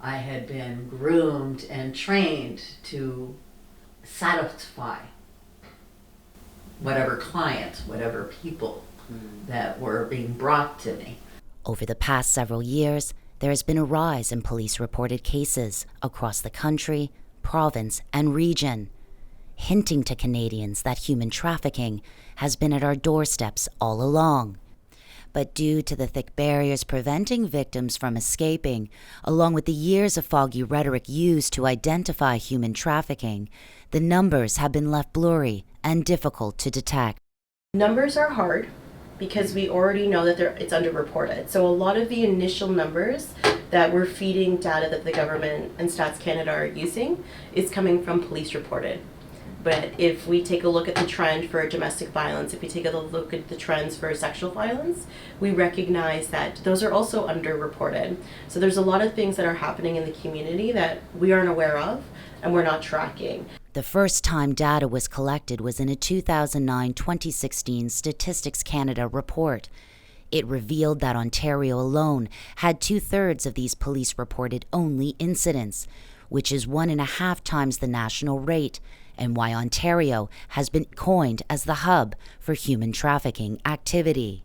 I had been groomed and trained to satisfy whatever clients, whatever people that were being brought to me. Over the past several years, there has been a rise in police-reported cases across the country, province, and region, hinting to Canadians that human trafficking has been at our doorsteps all along. But due to the thick barriers preventing victims from escaping, along with the years of foggy rhetoric used to identify human trafficking, the numbers have been left blurry and difficult to detect. Numbers are hard because we already know that it's underreported. So a lot of the initial numbers that we're feeding data that the government and Stats Canada are using is coming from police reported. But if we take a look at the trend for domestic violence, if we take a look at the trends for sexual violence, we recognize that those are also underreported. So there's a lot of things that are happening in the community that we aren't aware of and we're not tracking. The first time data was collected was in a 2009-2016 Statistics Canada report. It revealed that Ontario alone had 2/3 of these police-reported only incidents, which is 1.5 times the national rate, and why Ontario has been coined as the hub for human trafficking activity.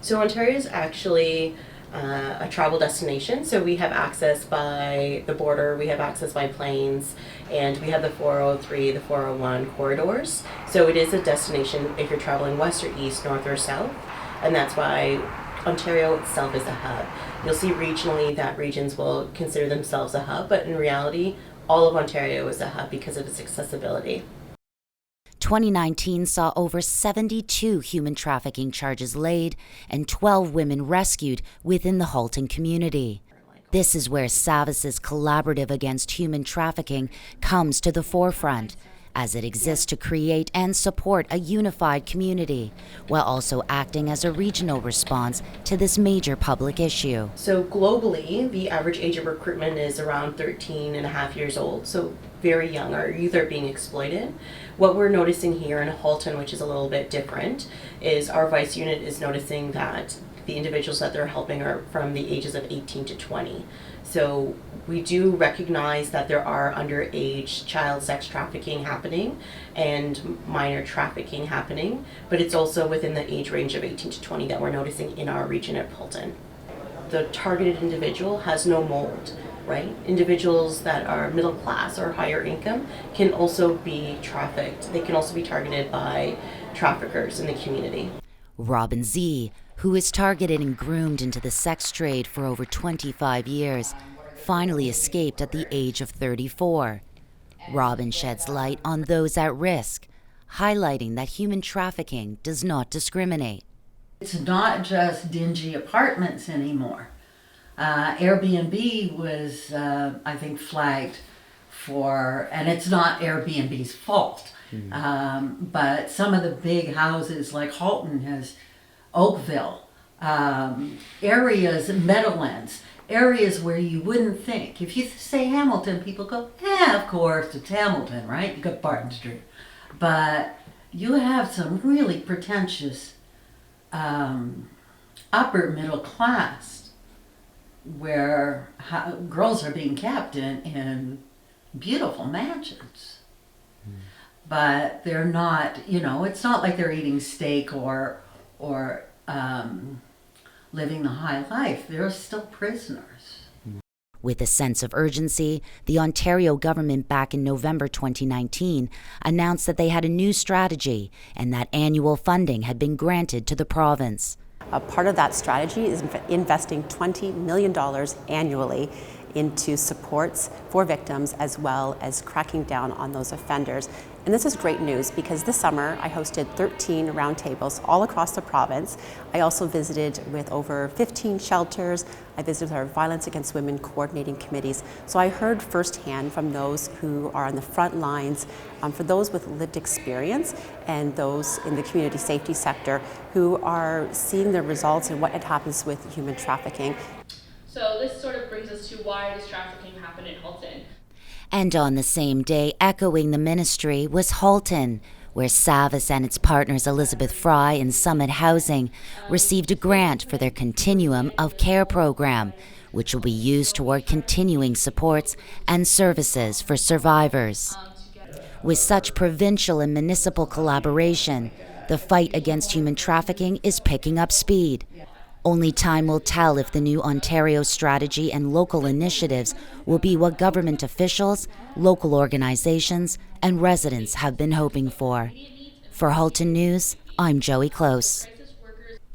So Ontario is actually a travel destination. So we have access by the border, we have access by planes, and we have the 403, the 401 corridors. So it is a destination if you're traveling west or east, north or south, and that's why Ontario itself is a hub. You'll see regionally that regions will consider themselves a hub, but in reality, all of Ontario is a hub because of its accessibility. 2019 saw over 72 human trafficking charges laid and 12 women rescued within the Halton community. This is where Savis's collaborative against human trafficking comes to the forefront, as it exists to create and support a unified community, while also acting as a regional response to this major public issue. So globally, the average age of recruitment is around 13 and a half years old, so very young. Our youth are being exploited. What we're noticing here in Halton, which is a little bit different, is our vice unit is noticing that the individuals that they're helping are from the ages of 18 to 20. So we do recognize that there are underage child sex trafficking happening and minor trafficking happening, but it's also within the age range of 18 to 20 that we're noticing in our region at Halton. The targeted individual has no mold, right? Individuals that are middle class or higher income can also be trafficked. They can also be targeted by traffickers in the community. Robin Z, who is targeted and groomed into the sex trade for over 25 years, finally escaped at the age of 34. Robin sheds light on those at risk, highlighting that human trafficking does not discriminate. It's not just dingy apartments anymore. Airbnb was, I think, flagged for, and it's not Airbnb's fault, but some of the big houses like Halton has Oakville, areas, Meadowlands, areas where you wouldn't think. If you say Hamilton, people go, yeah, of course, it's Hamilton, right? You got Barton Street. But you have some really pretentious upper middle class where girls are being kept in beautiful mansions. But they're not, it's not like they're eating steak or living the high life. They're still prisoners. With a sense of urgency, the Ontario government back in November 2019 announced that they had a new strategy and that annual funding had been granted to the province. A part of that strategy is investing $20 million annually into supports for victims as well as cracking down on those offenders. And this is great news because this summer I hosted 13 roundtables all across the province. I also visited with over 15 shelters. I visited our Violence Against Women coordinating committees. So I heard firsthand from those who are on the front lines, for those with lived experience and those in the community safety sector who are seeing the results and what happens with human trafficking. So this sort of brings us to why does trafficking happen in Halton? And on the same day, echoing the ministry, was Halton, where Savis and its partners Elizabeth Fry and Summit Housing received a grant for their Continuum of Care program, which will be used toward continuing supports and services for survivors. With such provincial and municipal collaboration, the fight against human trafficking is picking up speed. Only time will tell if the new Ontario strategy and local initiatives will be what government officials, local organizations, and residents have been hoping for. For Halton News, I'm Joey Close.